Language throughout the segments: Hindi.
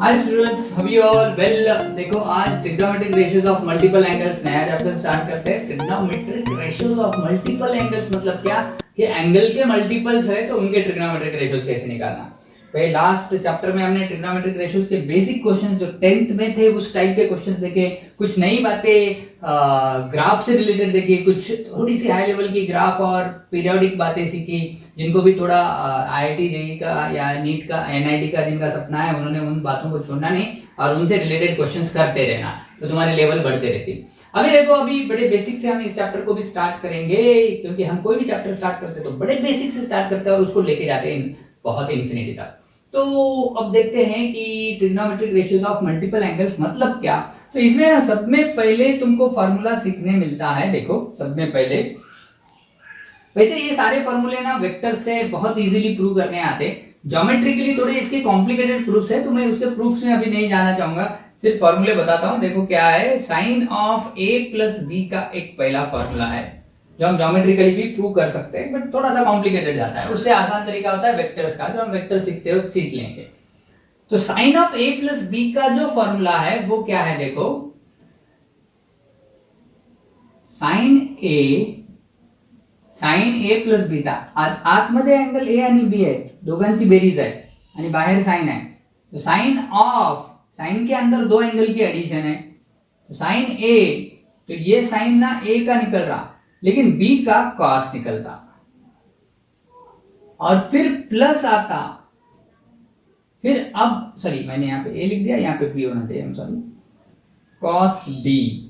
Hi students, how you all? Well, देखो आज trigonometric ratios of multiple angles नया चैप्टर स्टार्ट करते हैं। Trigonometric ratios of multiple angles मतलब क्या कि एंगल के मल्टीपल्स है तो उनके ट्रिग्नोमेट्रिक रेशियोज कैसे निकालना। भाई लास्ट चैप्टर में हमने ट्रिग्नोमेट्रिक रेशियोज के बेसिक क्वेश्चन जो 10th में थे उस टाइप के क्वेश्चंस देखे, कुछ नई बातें ग्राफ से रिलेटेड देखी, कुछ थोड़ी सी हाई लेवल की ग्राफ और पीरियोडिक बातें सीखी। जिनको भी थोड़ा आईआईटी जेईई का या नीट का एनआईटी का जिनका सपना है उन्होंने उन बातों को छोड़ना नहीं और उनसे रिलेटेड क्वेश्चंस करते रहना, तो तुम्हारी लेवल बढ़ते रहती। अभी देखो, अभी बड़े बेसिक से हम इस चैप्टर को भी स्टार्ट करेंगे, क्योंकि हम कोई भी चैप्टर स्टार्ट करते हैं तो बड़े बेसिक से स्टार्ट करते हैं और उसको लेके जाते हैं बहुत इन्फिनिटी तक। तो अब देखते हैं कि trigonometric ratios of multiple angles मतलब क्या। तो इसमें ना सब में पहले तुमको फार्मूला सीखने मिलता है। देखो सब में पहले, वैसे ये सारे फॉर्मूले ना वेक्टर से बहुत इजीली प्रूव करने आते। ज्योमेट्रिकली थोड़े इसके कॉम्प्लिकेटेड प्रूफ्स है, तो मैं उसके प्रूफ्स में अभी नहीं जाना चाहूंगा, सिर्फ फॉर्मूले बताता हूं। देखो क्या है, sine of A plus B का एक पहला फॉर्मूला है जो हम ज्योमेट्रिकली भी प्रूव कर सकते हैं, बट थोड़ा सा कॉम्प्लिकेटेड जाता है। उससे आसान तरीका होता है वेक्टर्स का, जो हम वेक्टर सीखते हो सीख लेंगे। तो sine of A plus B का जो फॉर्मूला है वो क्या है, देखो साइन ए प्लस बी चा आतमध्ये अँगल ए आणि बी आहे, दोघांची बेरीज आहे आणि बाहेर साइन है। तो साइन के अंदर दो एंगल की एडिशन है। तो साइन ए, तो ये साइन ना ए का निकल रहा लेकिन बी का कॉस निकलता और फिर प्लस आता। फिर अब सॉरी, मैंने यहां पे ए लिख दिया, यहां पे बी होना चाहिए, सॉरी, कॉस बी।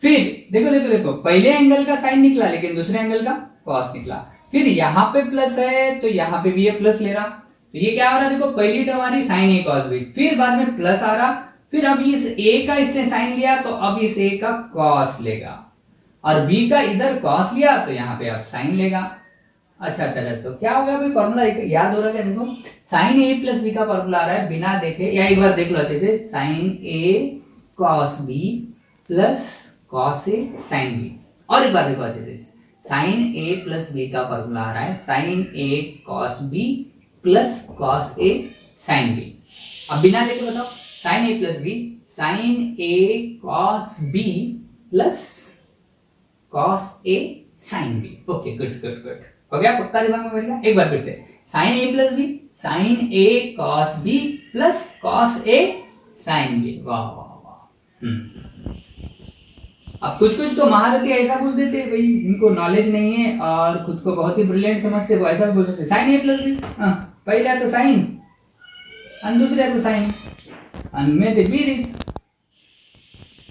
फिर देखो देखो देखो, पहले एंगल का साइन निकला लेकिन दूसरे एंगल का कॉस निकला। फिर यहां पे प्लस है तो यहां पे भी ये प्लस ले रहा, तो ये क्या हो रहा है, देखो पहली टर्म आ रही साइन ए कॉस बी, फिर बाद में प्लस आ रहा, फिर अब इस ए का इसने साइन लिया तो अब इस ए का कॉस लेगा और बी का इधर कॉस लिया तो यहाँ पे अब साइन लेगा। अच्छा, तो क्या हो गया भाई, फॉर्मूला याद हो रहा है? देखो साइन ए प्लस बी का फॉर्मूला आ रहा है बिना देखे, या एक बार देख लो अच्छे से, sine A cos B plus cos A sine B. और एक बार देखो अच्छे से, साइन ए प्लस बी का फॉर्मूला आ रहा है sine A cos B plus cos A sine B. अब बिना देखे बताओ, sine A plus B, sine A cos B plus cos A sine B. Okay, good good good, हो गया, पक्का दिमाग में बैठ गया। एक बार फिर से, sine A plus B, sine A cos B plus cos A sine B. वाह वाह वाह। अब कुछ कुछ तो महारथी ऐसा बोल देते हैं भाई, इनको नॉलेज नहीं है और खुद को बहुत ही ब्रिलियंट समझते, वो ऐसा बोल देते, साइन ए प्लस बी, पहले तो साइन और दूसरे तो साइन में बी रीच,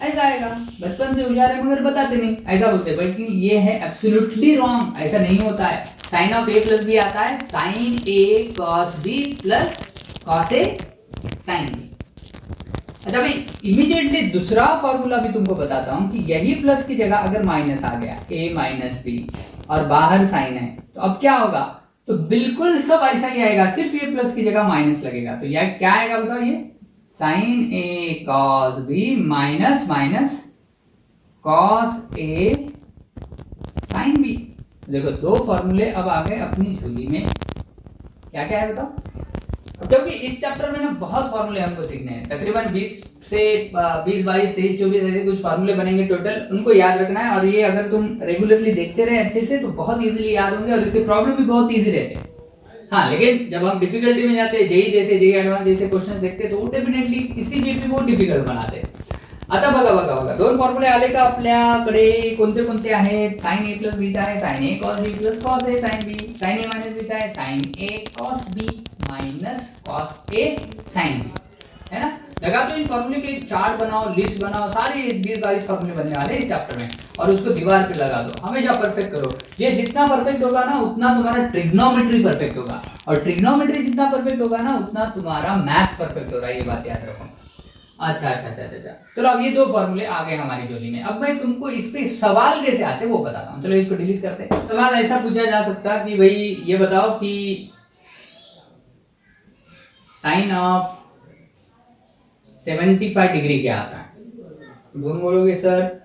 ऐसा आएगा। बचपन से होशियार है मगर बताते नहीं, ऐसा बोलते, बल्कि ये है एब्सोल्युटली रॉन्ग, ऐसा नहीं होता है। Sine of A plus B आता है sine A cos B plus cos A sine B. अच्छा भाई, इमीडिएटली दूसरा फॉर्मूला भी तुमको बताता हूं कि यही प्लस की जगह अगर माइनस आ गया, ए माइनस बी, और बाहर साइन है, तो अब क्या होगा, तो बिल्कुल सब ऐसा ही आएगा, सिर्फ ये प्लस की जगह माइनस लगेगा। तो यह क्या आएगा बताओ, ये sine A cos B minus minus cos A sine B. देखो दो फॉर्मूले अब आ गए अपनी झोली में। क्या क्या है बताओ, क्योंकि इस चैप्टर में ना बहुत फॉर्मूले हमको सीखने हैं, तकरीबन 20 से 20 22 23 24 ऐसे कुछ फॉर्मूले बनेंगे टोटल, उनको याद रखना है। और ये अगर तुम रेगुलरली देखते रहे अच्छे से तो बहुत इजीली याद होंगे और इसके प्रॉब्लम भी बहुत इजी रहते हैं। हाँ, लेकिन जब हम डिफिकल्टी में जाते हैं, जेई एडवांस जैसे क्वेश्चन देखते हैं, तो वो डेफिनेटली किसी भी वो डिफिकल्ट बनाते हैं। आता बघा दोन फॉर्म्युले आले का आपल्याकडे, कोणते कोणते आहेत, साइन ए प्लस बीचा आहे sign A cos B plus cos A sine B, sine A minus बीचा है sine A cos B minus cos A sine B, है ना। लगा तो इन फॉर्मूले के चार्ट बनाओ, लिस्ट बनाओ, सारे 20-22 फॉर्मूले बनने वाले इस चैप्टर में, और उसको दीवार पे लगा दो, हमेशा परफेक्ट करो। ये जितना परफेक्ट होगा ना उतना तुम्हारा ट्रिग्नोमेट्री परफेक्ट होगा, और ट्रिग्नोमेट्री जितना परफेक्ट होगा ना उतना तुम्हारा मैथ्स परफेक्ट होगा, ये बात याद रखो। अच्छा, चलो अब ये दो फॉर्मूले आ गए हमारी जोली में। अब मैं तुमको इस पे सवाल कैसे आते वो बताता हूँ। चलो इसको डिलीट करते हैं। सवाल ऐसा पूछा जा सकता कि भाई ये बताओ कि साइन ऑफ 75 डिग्री क्या आता है। दोन बोलोगे सर,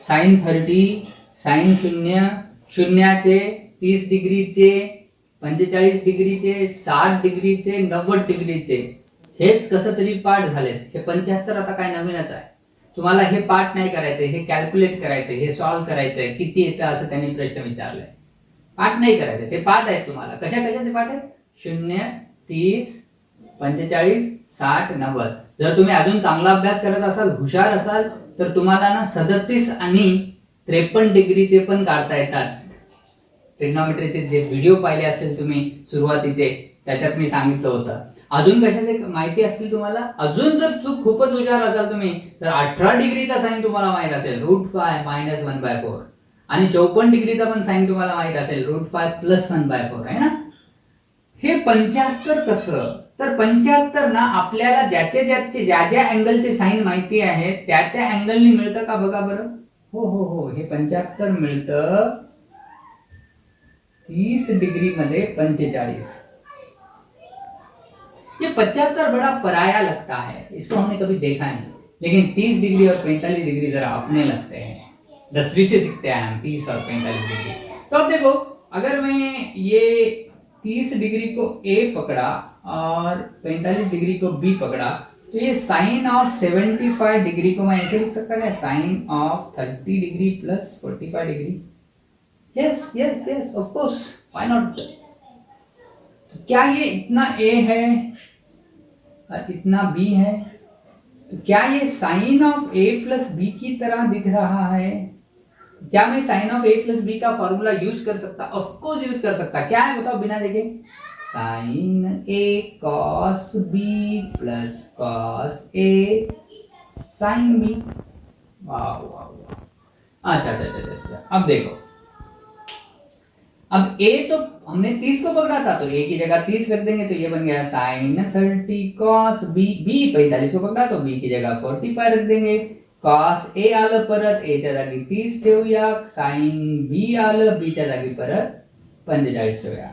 साइन 30, साइन 0, शून्याचे, 30 डिग्रीचे, 45 डिग्रीचे, 60 डिग्रीचे, 90 डिग्रीचे, हेच कसं तरी पाठ झालेत. हे 75 आता काय नवीनच आहे. तुम्हाला हे पाठ नाही करायचंय, हे कॅल्क्युलेट करायचंय, हे सॉल्व्ह करायचंय, किती येतं असं त्यांनी प्रश्न विचारलाय. पाठ नाही करायचं, ते पाठ आहेत तुम्हाला. कशाचे पाठ आहेत? 0, 30, 45, 60, 90. जर तुम्ही अजून चांगला अभ्यास करत असाल, हुशार असाल, तर तुम्हाला ना 37 आणि 53 डिग्रीचे पण काढता येतात. ट्रिग्नॉमेट्रीचे जे व्हिडिओ पाहिले असेल तुम्ही सुरुवातीचे, त्याच्यात मी सांगितलं होतं. अजून कशाचे माहिती असतील तुम्हाला? अजून जर खूपच हुशार असाल तुम्ही, तर 18 डिग्रीचा साइन तुम्हाला माहित असेल, √5 - 1/4. आणि 54 डिग्रीचा पण साइन तुम्हाला माहित असेल, √5 + 1/4 आहे ना. हे 75 कसं? तर 75 ना आपल्याला ज्या अँगलचे साइन माहिती आहे त्या अँगलनी मिळतं का बघा बरं. हो, हे 75 मिळतं 30 डिग्री मध्ये 45. ये 75 बड़ा पराया लगता है, इसको हमने कभी देखा नहीं, लेकिन 30 डिग्री और 45 डिग्री जरा अपने लगते हैं. 10वीं से सीखते हैं हम 30 और 45 डिग्री. तो अब देखो, अगर मैं ये 30 डिग्री को A पकड़ा और 45 डिग्री को B पकड़ा, तो ये साइन ऑफ 75 डिग्री को मैं ऐसे लिख सकता है, sine of 30 degree plus 45 degree. Yes of course, why not. तो क्या ये इतना A है और इतना B है? तो क्या ये sine of A plus B की तरह दिख रहा है? क्या मैं sine of A plus B का फॉर्मूला यूज कर सकता? ऑफ कोर्स यूज कर सकता. क्या है बताओ बिना देखे? Sine A cos B plus cos A sine B. वाह. अच्छा. अब देखो, अब A तो हमने 30 को पकड़ा था, तो A की जगह 30 रख देंगे, तो ये बन गया साइन 30 cos B. B 45 को पकड़ा, तो B की जगह 45 रख देंगे. cos A आलं परत, A च्या जागी 30 ठेवूया. साइन B आलं, B च्या जागी परत 45 ठेवूया.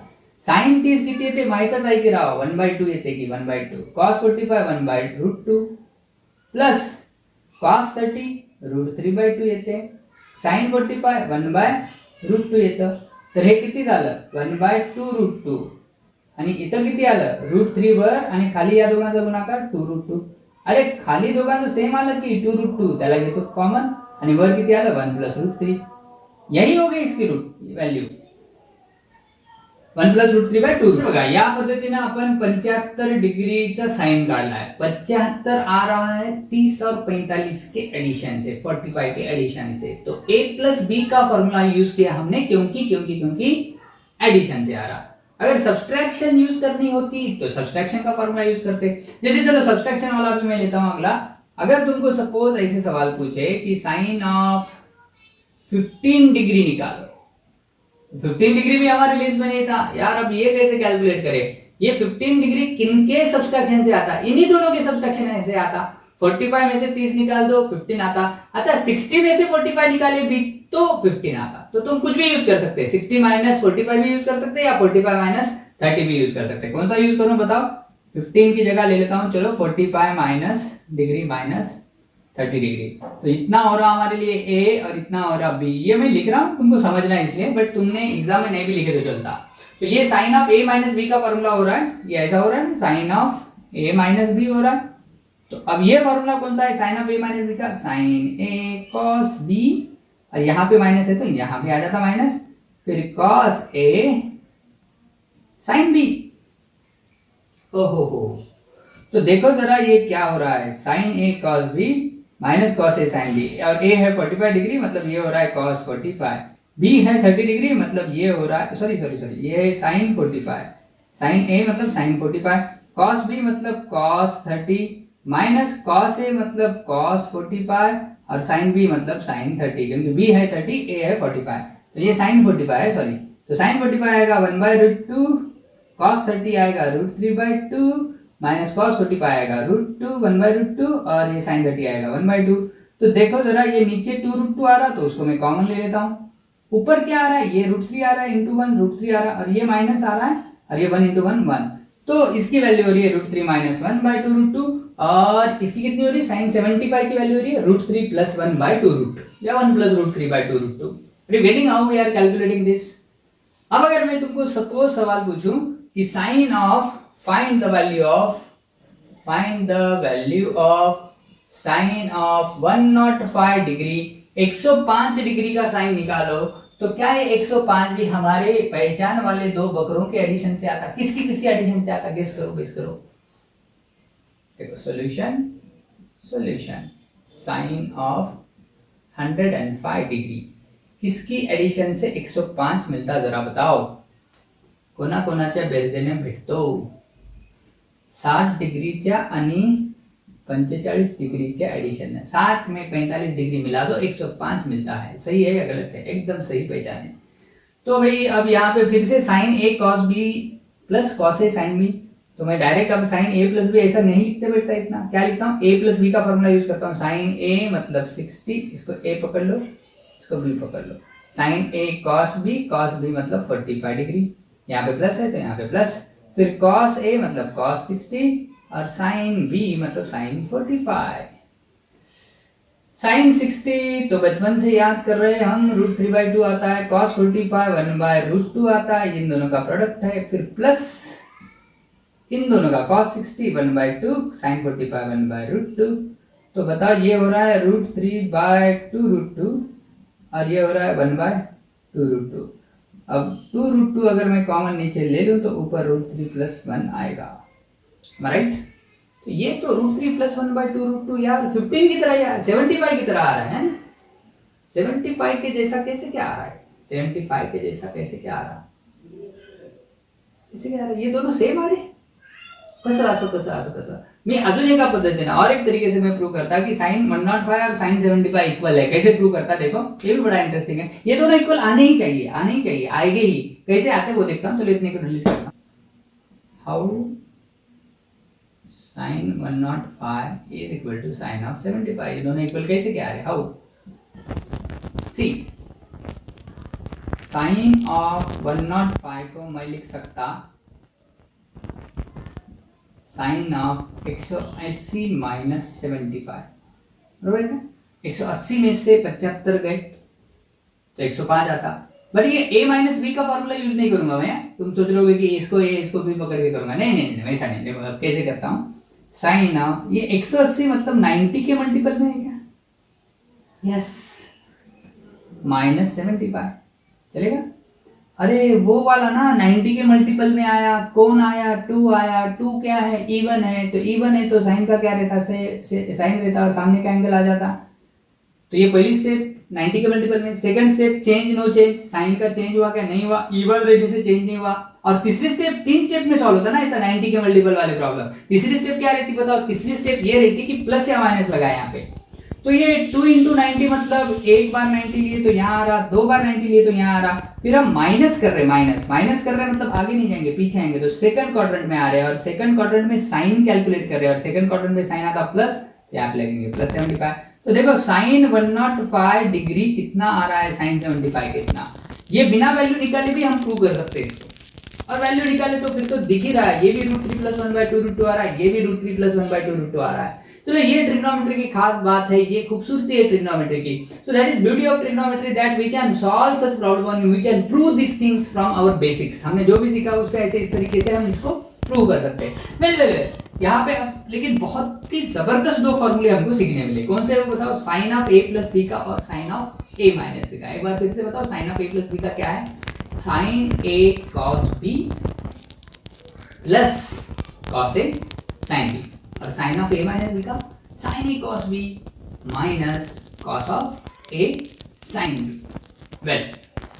साइन 30 किती येते माहितच आहे की राव, 1/2 येते की 1/2. cos 45 1/√2 प्लस cos 30 √3/2 येते. साइन 45 1/√2 येतं. तर हे किती झालं? 1/2√2. आणि इथं किती आलं? √3 वर, आणि खाली या दोघांचा गुणाकार 2√2. अरे खाली दोघांचं सेम आलं की 2√2, त्याला घेतो कॉमन, आणि वर किती आलं? 1 + √3. यही हो गई इसकी व्हॅल्यू, 1 + √3/2. बघा, या पद्धतीने आपण 75 डिग्रीचा साइन काढलाय. 75 आ रहा है 30 और 45 के एडिशन से, 45 के एडिशन से. तो A + B का फॉर्मूला यूज किया हमने, क्योंकि एडिशन से आ रहा. अगर सब्सट्रैक्शन यूज करनी होती तो सब्सट्रैक्शन का फॉर्मूला यूज करते. जैसे चलो सब्सट्रैक्शन वाला भी मैं लेता हूं अगला. अगर तुमको सपोज ऐसे सवाल पूछे कि साइन ऑफ 15 डिग्री निकालो, 15 डिग्री भी हमारे लिस्ट में नहीं था यार. अब ये कैसे कैलकुलेट करें? ये 15 डिग्री किनके सब्सट्रैक्शन से आता? इन्हीं दोनों के सब्सट्रैक्शन से आता. 45 में से 30 निकाल दो, 15 आता. अच्छा, 60 में से 45 निकाले भी तो 15 आता. तो तुम कुछ भी यूज कर सकते हैं. 60 - 45 भी यूज कर सकते हैं, या 45 - 30 भी यूज कर सकते हैं. कौन सा यूज करूं बताओ? 15 की जगह ले लेता हूं, चलो 45 डिग्री माइनस 30 डिग्री. तो इतना हो रहा हमारे लिए A और इतना हो रहा B. ये मैं लिख रहा हूं, तुमको समझना है इसलिए, बट तुमने एग्जाम में नहीं भी लिखे तो चलता. तो ये साइन ऑफ A - B का फॉर्मूला हो रहा है, ये ऐसा हो रहा है, साइन ऑफ A - B हो रहा है. तो अब ये फॉर्मूला कौन सा है साइन ऑफ A - B का? साइन A cos B, और यहाँ पे माइनस है तो यहाँ पे आ जाता माइनस, फिर cos A साइन B. ओहो, तो देखो जरा ये क्या हो रहा है, sine A cos B minus cos A sine B. और A है 45 डिग्री, मतलब ये हो रहा है cos 45. B है 30 डिग्री, मतलब ये हो रहा है, सॉरी ये है साइन 45. साइन A मतलब साइन 45, cos B मतलब cos 30, माइनस cos A मतलब cos 45, और साइन B मतलब साइन 30, क्योंकि B है 30, A है 45. तो ये साइन 45 है, सॉरी. तो साइन 45 आएगा 1/√2, cos 30 आएगा √3/2, माइनस cos 45 आएगा √2 1/√2, और ये साइन 30 आएगा 1/2. तो देखो जरा, ये नीचे 2√2 आ रहा, तो उसको मैं कॉमन ले लेता हूँ. ऊपर क्या आ रहा है? ये √3 आ रहा है इंटू 1, √3 आ रहा है, और ये माइनस आ रहा है, और ये 1 × 1 1. तो इसकी वैल्यू हो रही है √3 - 1/2√2, और इसकी कितनी हो रही है? साइन 75 की वैल्यू हो रही है √3 + 1/2√2, या 1 + √3/2√2. Are you getting how we are calculating this? अब अगर मैं तुमको सपोज सवाल पूछूं कि sine of, find the value of find the value of sine of 105 degree, 105 degree का साइन निकालो। तो क्या है 105 भी हमारे पहचान वाले दो वक्रों के एडिशन से आता, किसकी किसके एडिशन से आता, गेस करो गेस करो। देखो solution, solution sine of 105 degree किसकी एडिशन से 105 मिलता, जरा बताओ। कोणाकोणाच्या बेरजेने भेटतो? 60 डिग्रीच्या आणि 45 डिग्रीच्या एडिशन है। 60 में 45 डिग्री मिला दो 105 मिलता है। सही है या गलत है? एकदम सही पहचाने। तो भाई अब यहाँ पे फिर से sine A cos B plus cos A sine B, तो मैं डायरेक्ट अब साइन ए प्लस बी ऐसा नहीं लिखते बेटा, इतना क्या लिखता हूँ, ए प्लस बी का फॉर्मूला यूज करता हूँ। साइन ए मतलब 60, इसको ए पकड़ लो, इसको बी पकड़ लो। साइन ए कॉस बी मतलब 45 डिग्री, यहाँ पे प्लस है तो यहाँ पे प्लस, फिर कॉस ए मतलब कॉस 60 और साइन बी मतलब साइन 45। साइन 60 तो बचपन से याद कर रहे हैं हम, √3/2 आता है, cos 45 1/√2 आता है, इन दोनों का प्रोडक्ट है, फिर प्लस इन दोनों का cos 60 1/2 sin 45 1/√2। तो बताओ ये हो रहा है √3/2√2 और ये हो रहा है 1/2√2। अब 2√2 अगर मैं कॉमन नीचे ले लूं तो ऊपर √3 + 1 आएगा, राइट। तो ये तो √3 + 1/2√2 यार 15 की तरह यार 75 की तरह आ रहा है। 75 के जैसा कैसे क्या आ रहा है, 75 के जैसा कैसे क्या आ रहा है, कैसे क्या आ रहा है, ये दोनों सेम आ रहे, कसं मी अजून एका पद्धतीने और एक तरीके से मैं प्रूव करता कि साइन 105 और साइन 75 इक्वल है। कैसे प्रूव करता देखो, ये भी बड़ा इंटरेस्टिंग है। ये दोनों इक्वल आने ही चाहिए, आएंगे ही। कैसे आते वो देखता हूँ, चलो इतने को डिलीट करता हूँ। How sine 105 is equal to sine of 75, ये दोनों इक्वल कैसे क्या आ रहे, हाउ सी साइन ऑफ 105 को मैं लिख सकता साइन ऑफ 180 - 75, बराबर है। 180 में से 75 गए तो 105 आता। बट ये a - b का फॉर्मूला यूज नहीं करूंगा मैं। तुम सोच रहोगे कि इसको a इसको b पकड़ के करूंगा, नहीं वैसा नहीं। देखो अब कैसे करता हूँ, साइन ऑफ ये 180 मतलब 90 के मल्टीपल में है क्या, यस, -75 चलेगा। अरे वो वाला ना 90 के मल्टीपल में आया, कौन आया, 2 आया, 2 क्या है, इवन है, तो इवन है तो साइन का क्या रहता, साइन रहता और सामने का एंगल आ जाता। तो ये पहली स्टेप 90 के मल्टीपल में। Second step change no change, sine का चेंज हुआ क्या, नहीं हुआ, इवन रहने से चेंज नहीं हुआ। और तीसरी स्टेप, 3 स्टेप में सॉल्व होता ना ऐसा 90 के मल्टीपल वाले प्रॉब्लम। तीसरी स्टेप क्या रहती बताओ, तीसरी स्टेप ये रहती कि प्लस या माइनस लगाए यहाँ पे। तो ये 2 × 90 मतलब एक बार 90 लिए तो यहाँ आ रहा, 2 बार 90 लिए तो यहाँ आ रहा। फिर हम माइनस कर रहे हैं, माइनस कर रहे हैं मतलब आगे नहीं जाएंगे, पीछे आएंगे। तो सेकंड क्वाड्रेंट में आ रहे हैं और सेकंड क्वाड्रेंट में साइन कैलकुलेट कर रहे हैं और सेकंड क्वाड्रेंट में साइन आता प्लस, यहाँ पे लगेंगे +75। तो देखो साइन 105 डिग्री कितना आ रहा है, साइन 75 कितना, ये बिना वैल्यू निकाले भी हम प्रूव कर सकते हैं इसको। और वैल्यू निकाले तो फिर तो दिख ही रहा है, ये भी √3 + 1/2√2 आ रहा है, ये भी √3 + 1/2√2 आ रहा है। तो ये ट्रिग्नोमेट्री की खास बात है, ये खूबसूरती है ट्रिग्नोमेट्री की। So that is beauty of trigonometry, that we can solve such problem and we can prove this things from our basics. हमने जो भी सीखा उससे ऐसे इस तरीके से हम इसको प्रूव कर सकते हैं। वेल यहाँ पे अब लेकिन बहुत ही जबरदस्त 2 फॉर्मूले हमको सीखने मिले। कौन से वो बताओ, साइन ऑफ a + b का और साइन ऑफ a - b का। एक बार फिर से बताओ, साइन ऑफ a + b का क्या है, sine a cos b plus cos a sin b, और साइन ऑफ a - b का sine a cos b minus cos of a sin b। Well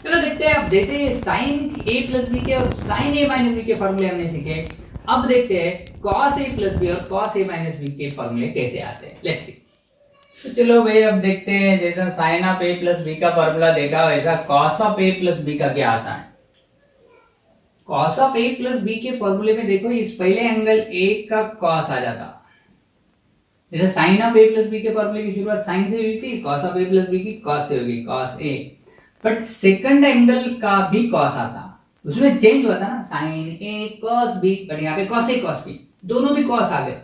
चलो देखते हैं अब, जैसे साइन a + b के और साइन a - b के फॉर्मूले हमने सीखे, अब देखते हैं cos a + b और cos a - b के फॉर्मूले कैसे आते हैं। लेट्स सी। तो चलो भाई अब देखते हैं, जैसा साइन ऑफ a + b का फॉर्मूला देखा वैसा cos ऑफ a + b का क्या आता है। cos ऑफ a + b के फॉर्मूले में देखो, इस पहले एंगल a का cos आ जाता। जैसे साइन ऑफ a + b के फॉर्मूले की शुरुआत साइन से हुई थी, cos ऑफ a + b की cos से होगी, cos a। But second angle का भी cos आता, उसमें चेंज हुआ था ना, sine a cos b, but यहाँ पे cos a cos b, दोनों भी cos आ गए।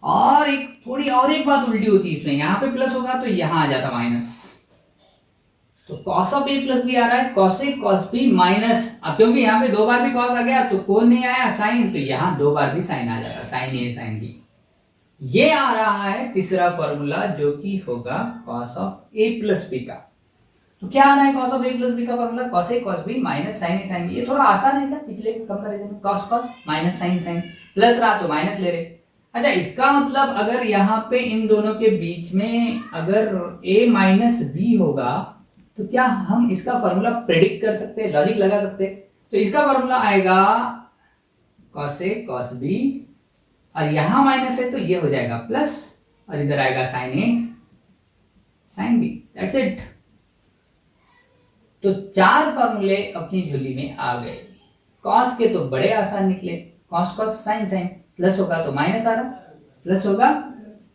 और एक थोड़ी और एक बात उल्टी होती है इसमें, यहाँ पे प्लस होगा तो यहाँ आ जाता माइनस। तो cos ऑफ a + b आ रहा है, cos a cos b minus, अब क्योंकि यहाँ पे 2 बार भी cos आ गया तो कौन नहीं आया, साइन, तो यहाँ 2 बार भी साइन आ जाता, साइन a sin b। ये आ रहा है तीसरा फॉर्मूला जो कि होगा cos of a plus B का। तो क्या आ रहा है cos of a plus B का formula? cos a cos b minus sin a sin b। ये थोड़ा आसान है क्या पिछले कंपैरिजन में? cos cos minus sin sin plus रहा तो माइनस ले रहे। अच्छा, इसका मतलब अगर यहाँ पे इन दोनों के बीच में अगर a माइनस b होगा तो क्या हम इसका फॉर्मूला प्रेडिक्ट कर सकते हैं, लॉजिक लगा सकते हैं? तो इसका फॉर्मूला आएगा cos a cos b, और यहां माइनस है तो ये हो जाएगा प्लस, और इधर आएगा sin a sin b। That's it. तो 4 फॉर्मूले अपनी झोली में आ गए। cos के तो बड़े आसान निकले, cos cos sin sin, plus होगा तो माइनस आ रहा, प्लस होगा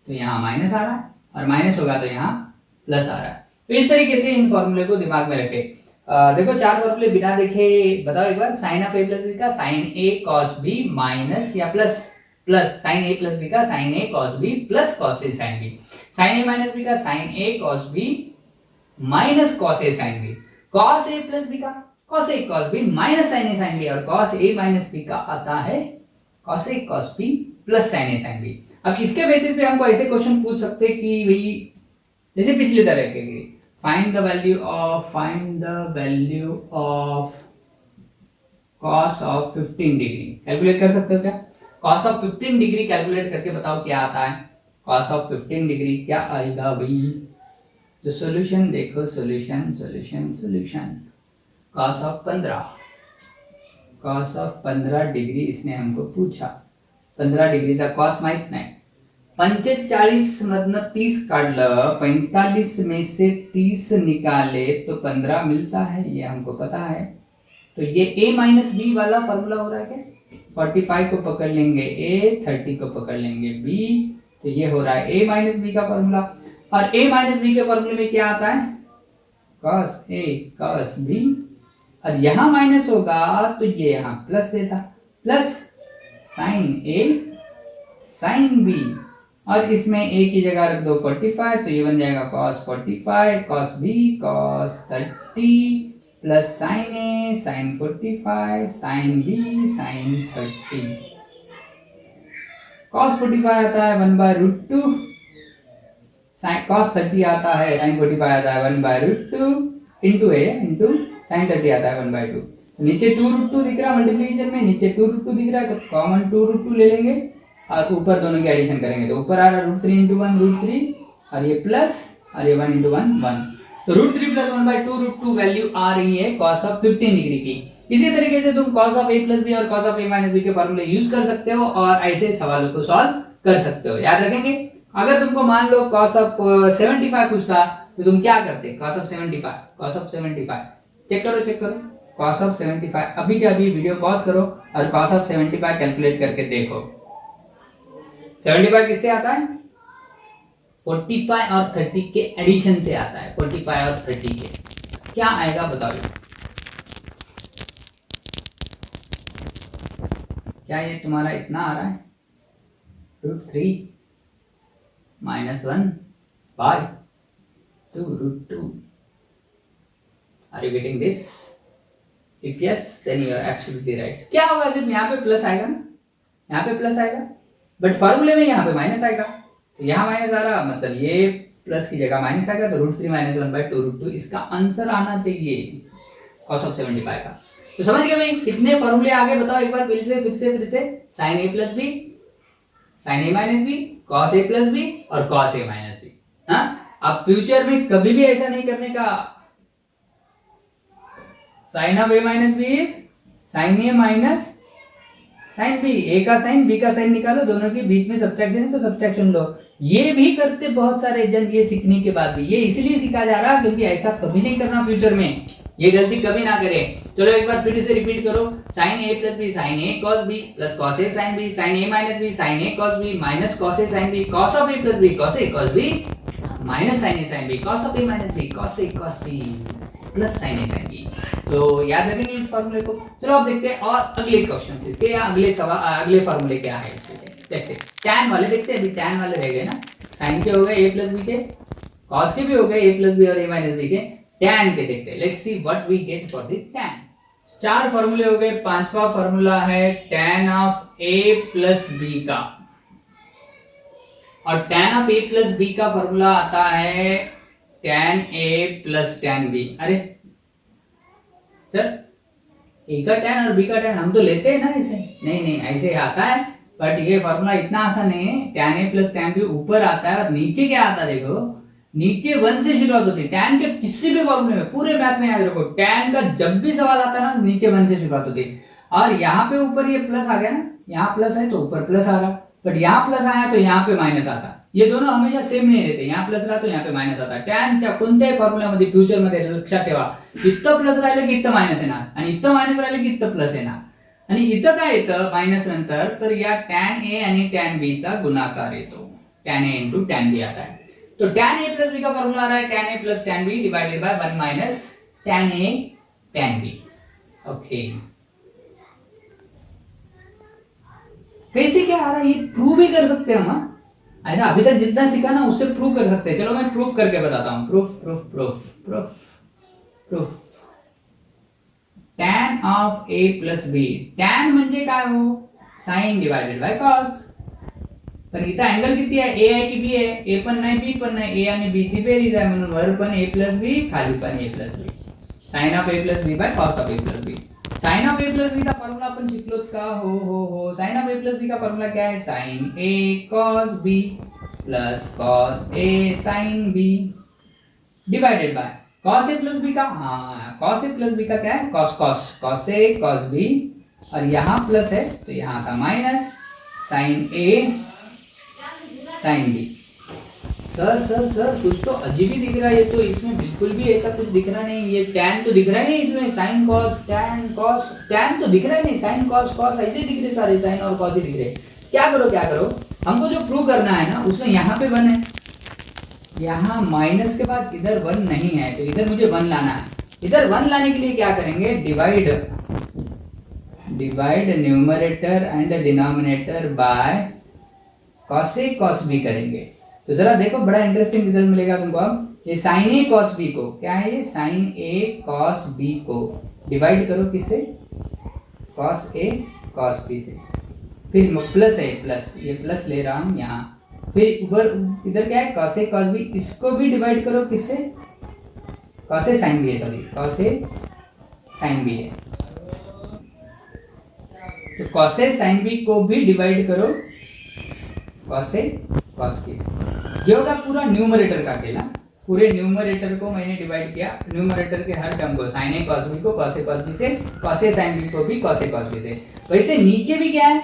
तो यहाँ माइनस आ रहा है, और माइनस होगा तो यहाँ प्लस आ रहा है। तो इस तरीके से इन फॉर्मूले को दिमाग में रखे। देखो 4 फॉर्मूले बिना देखे बताओ एक बार। Sine of A plus B का sine A cos B minus या plus, plus sine A plus B का sine A cos B plus cos A sine B. Sine A minus B का sine A cos B minus cos A sine B. Cos A plus B का cos A cos B minus sine A sine B, और कॉस ए माइनस बी का आता है cos A cos B plus sine A sine B. अब इसके बेसिस पे हमको ऐसे क्वेश्चन पूछ सकते हैं कि भाई जैसे पिछली तरह के, find the value of cos of 15 degree. Calculate कर सकते हो क्या? cos of 15 डिग्री कैलकुलेट करके बताओ क्या आता है। cos of 15 डिग्री क्या आएगा भाई? तो सॉल्यूशन देखो, solution solution solution. cos of 15 degree इसने हमको पूछा। 15 डिग्रीचा cos माहित नाही। 45 मधनं 30 काढलं, 45 में से 30 निकाले तो 15 मिलता है, ये हमको पता है। तो ये a माइनस बी वाला फॉर्मूला हो रहा है क्या? 45 को पकड़ लेंगे a, 30 को पकड़ लेंगे b, तो ये हो रहा है a माइनस बी का फॉर्मूला। और a माइनस बी के फॉर्मूले में क्या आता है? cos a cos b, और यहां माइनस होगा तो ये यहां प्लस देता, plus sin a sin b, और इसमें a की जगह रख दो 45, तो ये बन जाएगा cos 45 cos b cos 30 plus sin a sin 45 sin b sin 30। cos 45 आता है 1/√2, cos 30 आता है sin 45 आता है 1/√2 इंटू a इंटू sin 30 आता है 1/2। नीचे 2√2 दिख रहा है मल्टीप्लिकेशन में, नीचे 2√2 दिख रहा है तो कॉमन 2√2 ले लेंगे और ऊपर दोनों के एडिशन करेंगे तो ऊपर आ रहा है √3 इंटू 1 √3, और ये प्लस, और ये 1 इंटू 1 1, तो √3 प्लस 1/2 वैल्यू आ रही है cos ऑफ 15 डिग्री की। इसी तरीके से तुम cos of a plus B और cos of a minus B के फॉर्मूले यूज कर सकते हो और ऐसे सवालों को सॉल्व कर सकते हो। याद रखेंगे, अगर तुमको मान लो cos ऑफ 75 पूछता तो तुम क्या करते? cos ऑफ 75 चेक करो cos ऑफ 75, अभी के अभी वीडियो पॉज करो और cos ऑफ 75 कैलकुलेट करके देखो। 75 किससे आता है? 45 और 30 के एडिशन से आता है। 45 और 30 के क्या आएगा बताओ? क्या ये तुम्हारा इतना आ रहा है? √3 -1 by 2√2। Are you getting this? If yes, then you are absolutely right। क्या होगा जब यहाँ पे प्लस आएगा ना, यहाँ पे प्लस आएगा, बट फॉर्मूले में यहाँ पे माइनस आएगा, तो यहाँ माइनस आ रहा मतलब ये प्लस की जगह माइनस आएगा, तो √3 - 1/2√2 इसका आंसर आना चाहिए cos ऑफ 75 का। तो समझ गए भाई कितने फॉर्मूले आगे बताओ एक बार फिर से sin a plus B sin a minus B cos a plus B और cos a माइनस बी। हाँ, अब फ्यूचर में कभी भी ऐसा नहीं करने का। sin of a minus B is sin a minus sin b, a का साइन b का साइन निकालो, दोनों के बीच में सब्ट्रैक्शन है तो सब्ट्रैक्शन लो। ये भी करते बहुत सारे जन, ये सीखने के बाद भी। ये इसलिए सीखा जा रहा क्योंकि ऐसा कभी नहीं करना फ्यूचर में, ये गलती कभी ना करें। चलो एक बार फिर से रिपीट करो, sin a plus b sin a cos b plus cos a sin b sin a minus b sin a cos b minus cos a sin b cos of a plus b cos a cos b minus sin a sin b cos of a minus b cos a cos b plus sin a sin b। तो याद रखेंगे इस फॉर्मूले को। चलो अब देखते हैं और अगले क्वेश्चंस इसके, या अगले सवाल, अगले फॉर्मूले क्या है इसके। जैसे tan वाले देखते हैं, अभी tan वाले रह गए ना, sin के हो गए a प्लस b के, cos के भी हो गए a प्लस b और a माइनस b के, tan के देखते हैं। Let's see what we get for this tan। 4 फॉर्मूले हो गए, 5वां फॉर्मूला है tan of a plus b का। और tan of a plus B का फॉर्मूला आता है tan a plus tan b। अरे सर a का tan और b का tan हम तो लेते हैं ना इसे, नहीं नहीं ऐसे आता है, बट ये फॉर्मूला इतना आसान नहीं है। tan a plus tan b ऊपर आता है और नीचे क्या आता है, देखो नीचे 1 से शुरुआत होती है। tan के किसी भी फॉर्मूले में, पूरे मैथ में याद रखो, tan का जब भी सवाल आता है ना नीचे 1 से शुरुआत होती है। और यहाँ पे ऊपर ये प्लस आ गया ना, यहाँ प्लस है तो ऊपर प्लस आ रहा, बट यहाँ प्लस आया तो यहाँ पे माइनस आता। ये दोनों हमेशा सेम नहीं रहते, यहाँ प्लस रहा तो यहाँ पे मायनस आता। टॅनच्या कोणत्याही फॉर्म्युल्यामध्ये फ्युचर मध्ये लक्षात ठेवा, इथं प्लस राहिलं की इथं मायनस येणार आणि इथं मायनस राहिलं की इथं प्लस येणार। आणि इथं काय येतं मायनस नंतर, तर या tan a आणि tan b चा गुणाकार येतो, tan a into tan b आता है। तो tan a plus b का फॉर्मूला आ रहा है tan a plus tan b divided by 1 minus tan a tan b। Okay, कैसे क्या आ रहा है ये प्रूव भी कर सकते हैं हम। ऐसा अभी तक जितना सीखा ना उससे प्रूव कर सकते हैं। चलो मैं प्रूफ करके बताता हूं। Proof proof proof proof proof tan of a plus b, tan म्हणजे काय हो, साइन डिवाइडेड बाय cos। पण इथं अँगल किती आहे, a आहे की b आहे, a पण नाही b पण नाही, a आणि b ची बेरीज आहे, म्हणून वर पण a प्लस b खाली पण a plus b। Sine of a plus b by cos of a plus b। Sine of a plus b का फॉर्मूला अपन शिकलोत का, हो। Sine of a plus b का फॉर्मूला क्या है, sine a cos b plus cos a sin b divided by cos a plus b का, हाँ cos a प्लस b का क्या है, cos cos a cos b, और यहाँ प्लस है तो यहाँ का minus sine a sin b। Sir sir sir कुछ तो अजीब ही दिख रहा है, ये तो इसमें बिल्कुल भी ऐसा कुछ दिख रहा नहीं, ये tan तो दिख रहा ही नहीं इसमें, sin cos tan cos tan तो दिख रहा ही नहीं, sin cos cos ऐसे दिख रहे सारे, sin और cos ही दिख रहे। क्या करो, हमको जो प्रूव करना है ना उसमें यहाँ पे 1 है, यहाँ माइनस के बाद इधर 1 नहीं है, तो इधर मुझे 1 लाना है। इधर 1 लाने के लिए क्या करेंगे, divide numerator and denominator by cos a cos b करेंगे। तो जरा देखो बड़ा इंटरेस्टिंग रिजल्ट मिलेगा तुमको। अब ये sin a cos b को, क्या है ये sin a cos b को डिवाइड करो किससे, cos a cos b से, फिर प्लस है प्लस, ये प्लस ले रहा हूं यहाँ, फिर ऊपर इधर क्या है cos a cos b, इसको भी डिवाइड करो किससे, cos a sin b है, sorry cos a sin b है, तो cos a sin b को भी डिवाइड करो cos a cos b से। ये होगा पूरा न्यूमरेटर का अकेला, पूरे न्यूमरेटर को मैंने डिवाइड किया, न्यूमरेटर के हर टर्म को sin a cos b को cos a cos b से, cos a sin b को भी cos a cos b से। वैसे नीचे भी क्या है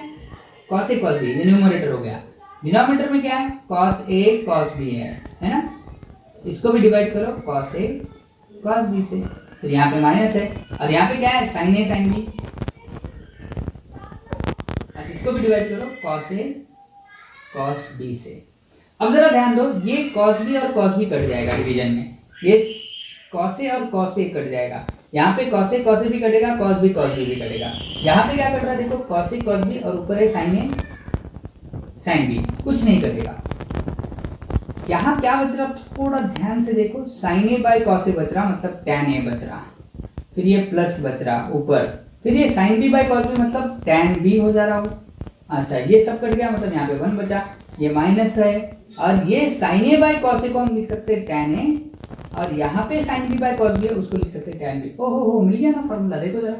cos a cos b, ये न्यूमरेटर हो गया। डिनोमिनेटर में क्या है cos a cos b है ना, इसको भी डिवाइड करो cos a cos b से, तो यहाँ पे माइनस है, और यहाँ पे क्या है sin a sin b, इसको भी डिवाइड करो cos a cos b से। अब जरा ध्यान दो, ये cos b और cos b कट जाएगा डिवीजन में, ये cos a और cos a कट जाएगा, यहाँ पे cos a cos a भी कटेगा, cos b भी कटेगा। यहाँ पे क्या कट रहा है देखो, cos a cos b और ऊपर है sin a sin b, कुछ नहीं कटेगा। यहाँ क्या बच रहा, थोड़ा ध्यान से देखो, sin a by cos a बच रहा, मतलब tan a बच रहा, फिर ये प्लस बच रहा ऊपर, फिर ये sin b by cos b मतलब tan b हो जा रहा हो। अच्छा ये सब कट गया, मतलब यहाँ पे 1 बचा, ये माइनस है, और ये sin a by cos a को हम लिख सकते हैं tan a, और यहाँ पे sin b by cos b उसको लिख सकते हैं tan b। ओहो मिल गया ना फॉर्मूला, देखो जरा,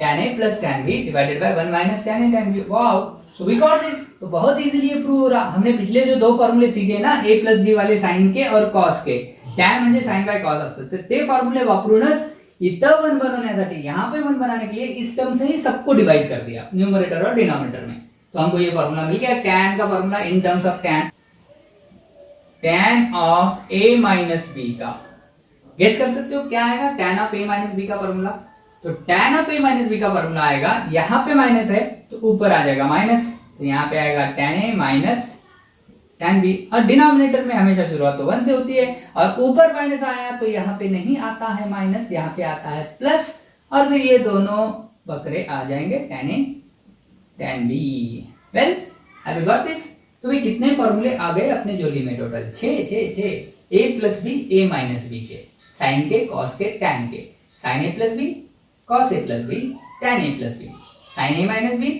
tan a plus tan b divided by 1 minus tan a tan b। Wow, so we got this. तो बहुत इजीली ये प्रूव हो रहा। हमने पिछले जो 2 फॉर्मूले सीखे ना, a प्लस b वाले sin के और cos के, tan म्हणजे sin बाय cos असतं, तर ते फॉर्मूले वापरूनच इथं 1 बनवण्यासाठी यहाँ पे 1 बनाने के लिए इस टर्म से ही सबको डिवाइड कर दिया न्यूमरेटर और डिनोमिनेटर में। तो हमको ये फॉर्मूला मिल गया, tan का formula in terms of tan of a minus b का। गेस कर सकते हो क्या आएगा tan of a minus b का फॉर्मूला? तो tan of a minus b का फॉर्मूला आएगा, यहाँ पे माइनस है तो ऊपर आ जाएगा माइनस, तो यहाँ पे आएगा tan a minus tan b, और डिनोमिनेटर में हमेशा शुरुआत तो 1 से होती है, और ऊपर माइनस आया तो यहाँ पे नहीं आता है माइनस, यहाँ पे आता है प्लस, और फिर ये दोनों बकरे आ जाएंगे tan a tan b। Well have you got this? तो भाई कितने फॉर्मूले आ गए अपने जोली में total? 6 a plus b a minus b के, साइन के कॉस के tan के, sine a plus b cos a plus b tan a plus b, sine a minus b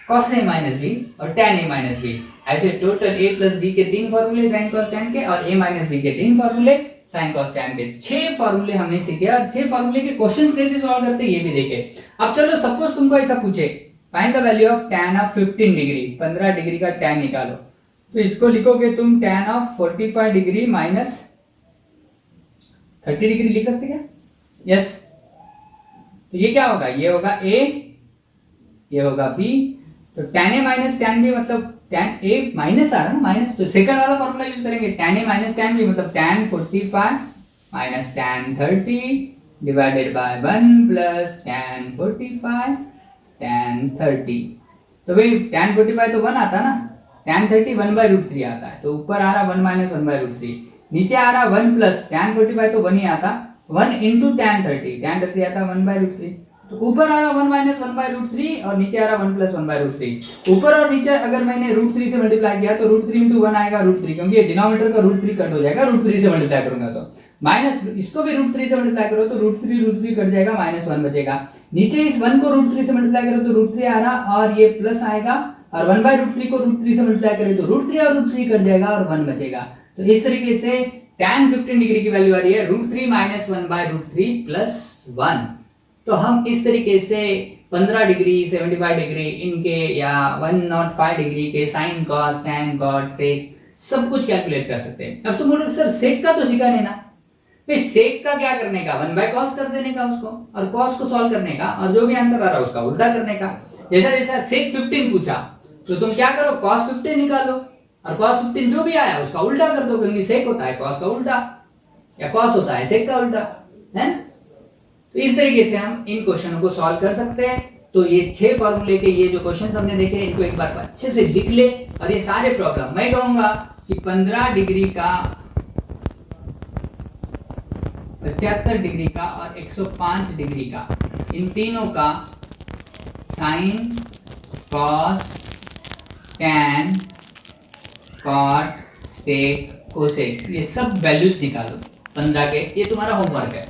cos a minus B और tan a माइनस बी। ऐसे टोटल a प्लस बी के 3 फॉर्मूले sin cos tan के और a माइनस बी के 3 फॉर्मूले sin cos tan के। 6 फॉर्मूले हमने सीखे और 6 फॉर्मूले के क्वेश्चंस कैसे सॉल्व करते हैं ये भी देखे। अब चलो सपोज तुमको ऐसा पूछे find the value of tan of 15 degree, 15 degree का tan निकालो, तो इसको लिखोगे तुम tan of 45 degree minus 30 degree लिख सकते क्या? यस। तो ये क्या होगा? ये होगा a, ये होगा b। तो tan a minus tan b मतलब tan a माइनस आ रहा है ना, माइनस, तो सेकंड वाला फॉर्मूला यूज करेंगे tan a minus tan b मतलब tan 45 minus tan 30 divided by 1 plus tan 45 tan 30। तो भाई tan 45 तो 1 आता है ना, tan 30 1/√3 आता है, तो ऊपर आ रहा 1 माइनस 1/√3, नीचे आ रहा 1 प्लस tan 45 तो 1 ही आता, 1 इंटू tan 30, tan 30 आता 1/√3, तो ऊपर आ रहा 1 माइनस 1/√3 और नीचे आ रहा 1 प्लस 1/√3। ऊपर और नीचे अगर मैंने √3 से मल्टीप्लाई किया तो √3 इंटू 1 आएगा √3, क्योंकि ये डिनोमिनेटर का √3 कट हो जाएगा, √3 से मल्टीप्लाई करूंगा तो माइनस इसको भी √3 से मल्टीप्लाई करो तो √3 कट जाएगा, -1 बचेगा। नीचे इस 1 को √3 से मल्टीप्लाई करो तो √3 आ रहा और ये प्लस आएगा, और 1/√3 को √3 से मल्टीप्लाई करें तो √3 और √3 कट जाएगा और 1 बचेगा। तो इस तरीके से tan 15 डिग्री की वैल्यू आ रही है √3 माइनस 1/√3 प्लस 1। तो हम इस तरीके से 15 डिग्री, 75 डिग्री इनके या 105 डिग्री के साइन, कॉस, टैन, कॉट, सेक सब कुछ कैलकुलेट कर सकते हैं। अब तुम बोलोगे सर सेक का तो सीखा नहीं ना, भाई सेक का क्या करने का, 1/cos कर देने का उसको, और cos को सॉल्व करने का, और जो भी आंसर आ रहा है उसका उल्टा करने का। जैसा जैसा सेक 15 पूछा तो तुम क्या करो, cos 15 निकालो, और cos 15 जो भी आया उसका उल्टा कर दो, क्योंकि सेक होता है cos का उल्टा या cos होता है सेक का उल्टा, है। तो इस तरीके से हम इन क्वेश्चनों को सॉल्व कर सकते हैं। तो ये 6 फॉर्मूले के ये जो क्वेश्चन हमने देखे इनको एक बार अच्छे से लिख ले, और ये सारे प्रॉब्लम मैं कहूंगा कि 15 डिग्री का, 75 डिग्री का और 105 डिग्री का, इन तीनों का साइन, कॉस, टैन, कॉट, सेक, कोसेक, ये सब वैल्यूज निकालो 15 के। ये तुम्हारा होमवर्क है।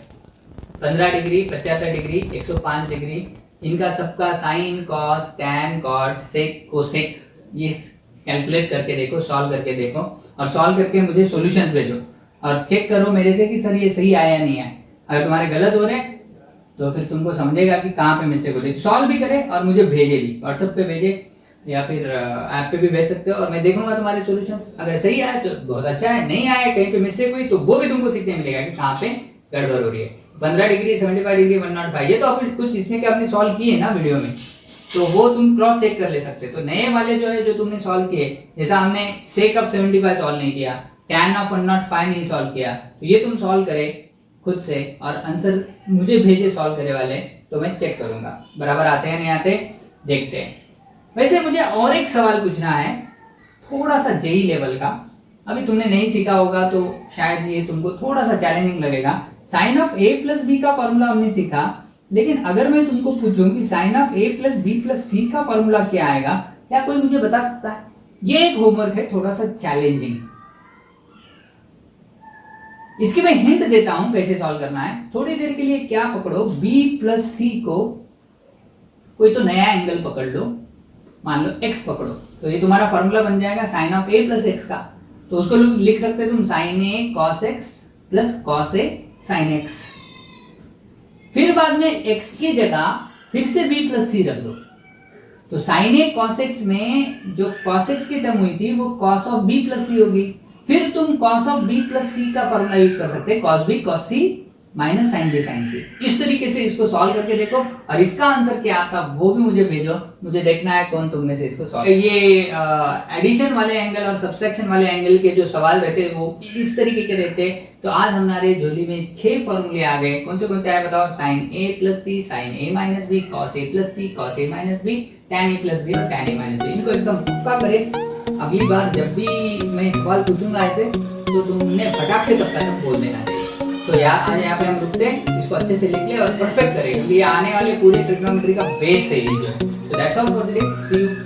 15 डिग्री, 75 डिग्री, 105 डिग्री, इनका सबका साइन, कॉस, टैन, कॉट, सेक, कोसेक ये कैलकुलेट करके देखो, सॉल्व करके देखो, और सॉल्व करके मुझे सॉल्यूशंस भेजो और चेक करो मेरे से कि सर ये सही आया या नहीं आया। अगर तुम्हारे गलत हो रहे तो फिर तुमको समझेगा कि कहाँ पे मिस्टेक हो रही है। सॉल्व भी करे और मुझे भेजे भी, व्हाट्सएप पे भेजे या फिर ऐप पे भी भेज सकते हो, और मैं देखूंगा तुम्हारे सॉल्यूशंस। अगर सही आया तो बहुत अच्छा है, नहीं आया कहीं पे मिस्टेक हुई तो वो भी तुमको सीखने मिलेगा कि कहाँ पे गड़बड़ हो रही है। 15 डिग्री, 75 डिग्री, 105 ये तो आपने कुछ इसमें क्या आपने सॉल्व किए ना वीडियो में, तो वो तुम क्रॉस चेक कर ले सकते। तो नए वाले जो है जो तुमने सॉल्व किए, जैसा हमने सेक ऑफ 75 सॉल्व नहीं किया, टैन ऑफ 105 नहीं सॉल्व किया, तो ये तुम सॉल्व करे खुद से और आंसर मुझे भेजे सॉल्व करे वाले, तो मैं चेक करूंगा बराबर आते हैं नहीं आते, देखते हैं। वैसे मुझे और एक सवाल पूछना है थोड़ा सा जेई लेवल का, अभी तुमने नहीं सीखा होगा तो शायद ये तुमको थोड़ा सा चैलेंजिंग लगेगा। Sine of A plus B का फॉर्मूला हमने सीखा, लेकिन अगर मैं तुमको पूछूं कि sine of A plus B plus C का फॉर्मूला क्या आएगा, क्या कोई मुझे बता सकता है? ये एक होमवर्क है थोड़ा सा चैलेंजिंग। इसकी मैं हिंट देता हूं कैसे सॉल्व करना है। थोड़ी देर के लिए क्या पकड़ो, बी प्लस सी को कोई तो नया एंगल पकड़ लो, मान लो x पकड़ो, तो ये तुम्हारा फॉर्मूला बन जाएगा sine of A plus X का। तो उसको लिख सकते तुम sine A cos X plus cos A sine X. फिर बाद में x की जगह फिर से b प्लस सी रख दो, तो साइन ए कॉस एक्स में जो कॉस एक्स की टर्म हुई थी वो कॉस ऑफ b प्लस सी होगी। फिर तुम cos of b plus C का फॉर्मूला यूज कर सकते हैं, कॉस b कॉस सी माइनस साइन बी साइन सी। इस तरीके से इसको सॉल्व करके देखो, और इसका आंसर क्या आता वो भी मुझे भेजो, मुझे देखना है कौन तुम में से इसको सॉल्व। ये एडिशन वाले एंगल और सब्सट्रैक्शन वाले एंगल के जो सवाल रहते वो इस तरीके के रहते। तो आज हमारे झोली में 6 फॉर्मूले आ गए। कौन से आए बताओ? Sine A plus B, sine A minus B, cos A plus B, cos A minus B, tan A plus B और टैन ए माइनस बी। इनको एकदम पक्का करें। अगली बार जब भी मैं सवाल पूछूंगा ऐसे, तो तुमने फटाक से तब तक बोल देना चाहिए। तो यार आज यहाँ पे हम रुकते हैं, इसको अच्छे से लिख ले और परफेक्ट करें, क्योंकि ये आने वाले पूरे ट्रिग्नोमेट्री का बेस है ये जो है। तो that's all for the day, see you.